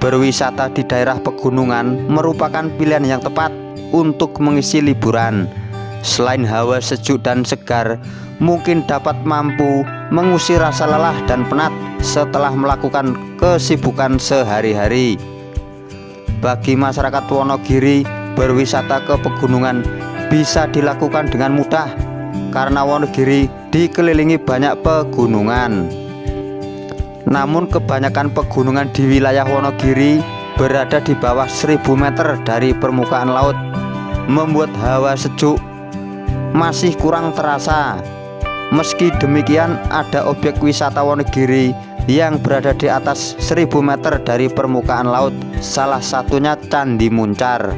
berwisata di daerah pegunungan merupakan pilihan yang tepat untuk mengisi liburan. Selain hawa sejuk dan segar, mungkin dapat mampu mengusir rasa lelah dan penat setelah melakukan kesibukan sehari-hari. Bagi masyarakat Wonogiri, berwisata ke pegunungan bisa dilakukan dengan mudah karena Wonogiri dikelilingi banyak pegunungan. Namun kebanyakan pegunungan di wilayah Wonogiri berada di bawah 1000 meter dari permukaan laut, membuat hawa sejuk masih kurang terasa. Meski demikian, ada objek wisata Wonogiri yang berada di atas 1000 meter dari permukaan laut, salah satunya Candi Muncar.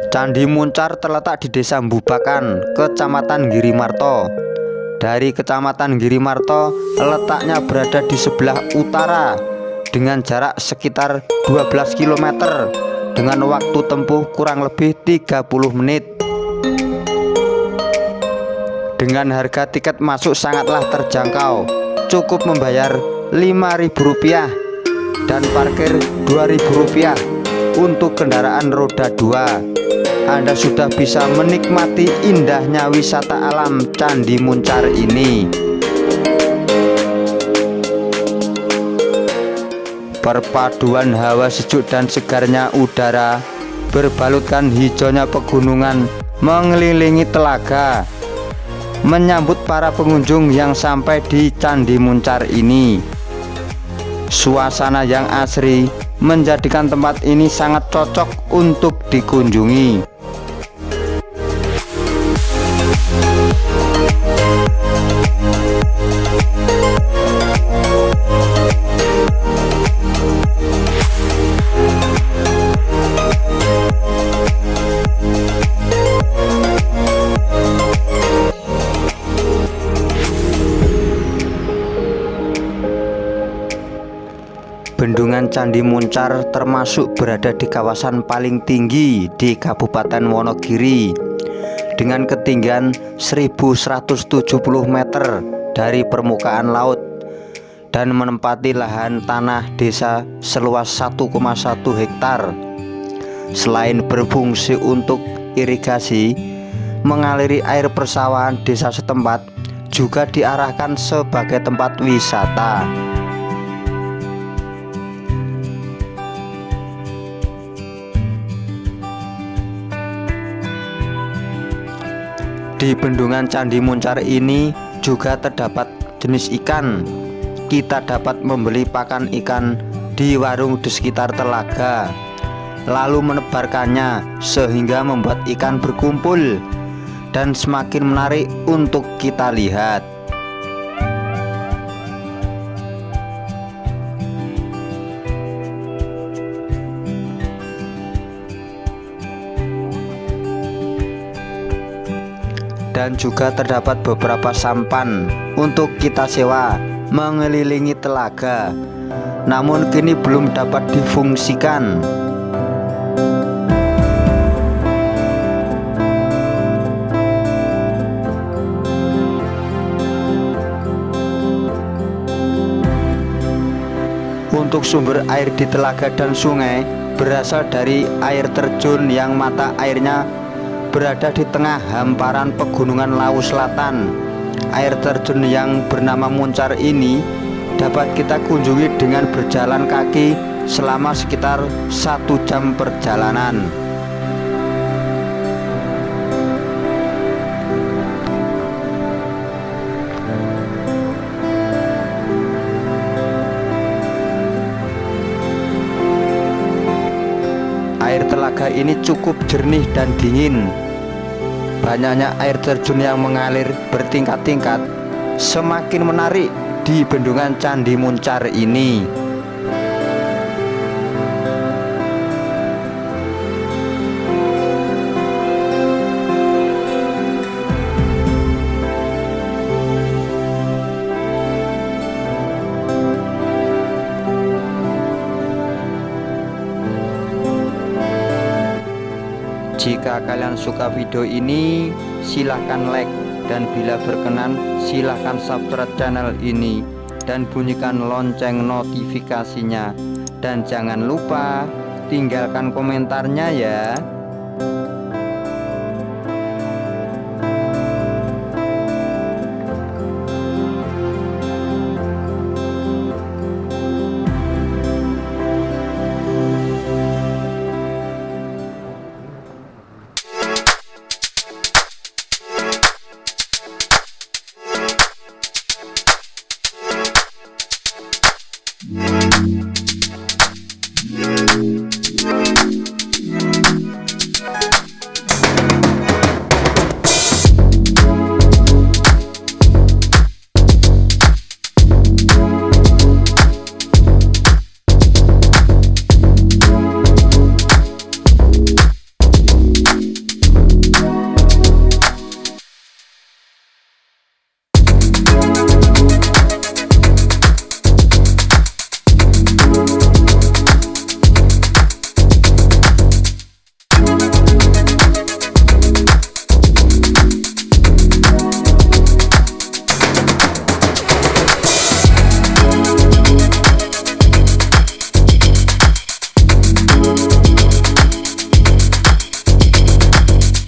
Candi Muncar terletak di Desa Mbubakan, Kecamatan Girimarto. Dari Kecamatan Girimarto, letaknya berada di sebelah utara dengan jarak sekitar 12 km dengan waktu tempuh kurang lebih 30 menit. Dengan harga tiket masuk sangatlah terjangkau, cukup membayar Rp5.000 dan parkir Rp2.000 untuk kendaraan roda 2. Anda sudah bisa menikmati indahnya wisata alam Candi Muncar ini. Perpaduan hawa sejuk dan segarnya udara, berbalutkan hijaunya pegunungan mengelilingi telaga, menyambut para pengunjung yang sampai di Candi Muncar ini. Suasana yang asri menjadikan tempat ini sangat cocok untuk dikunjungi. Bendungan Candi Muncar termasuk berada di kawasan paling tinggi di Kabupaten Wonogiri dengan ketinggian 1170 meter dari permukaan laut dan menempati lahan tanah desa seluas 1,1 hektar. Selain berfungsi untuk irigasi, mengaliri air persawahan desa setempat juga diarahkan sebagai tempat wisata. Di bendungan Candi Muncar ini juga terdapat jenis ikan. Kita dapat membeli pakan ikan di warung di sekitar telaga, lalu menebarkannya sehingga membuat ikan berkumpul dan semakin menarik untuk kita lihat. Dan juga terdapat beberapa sampan untuk kita sewa mengelilingi telaga, namun kini belum dapat difungsikan. Untuk sumber air di telaga dan sungai berasal dari air terjun yang mata airnya berada di tengah hamparan pegunungan Lawu Selatan. Air terjun yang bernama Muncar ini dapat kita kunjungi dengan berjalan kaki selama sekitar 1 jam perjalanan. Air telaga ini cukup jernih dan dingin. Banyaknya air terjun yang mengalir bertingkat-tingkat semakin menarik di bendungan Candi Muncar ini. Jika kalian suka video ini, silahkan like, dan bila berkenan silahkan subscribe channel ini dan bunyikan lonceng notifikasinya, dan jangan lupa tinggalkan komentarnya ya.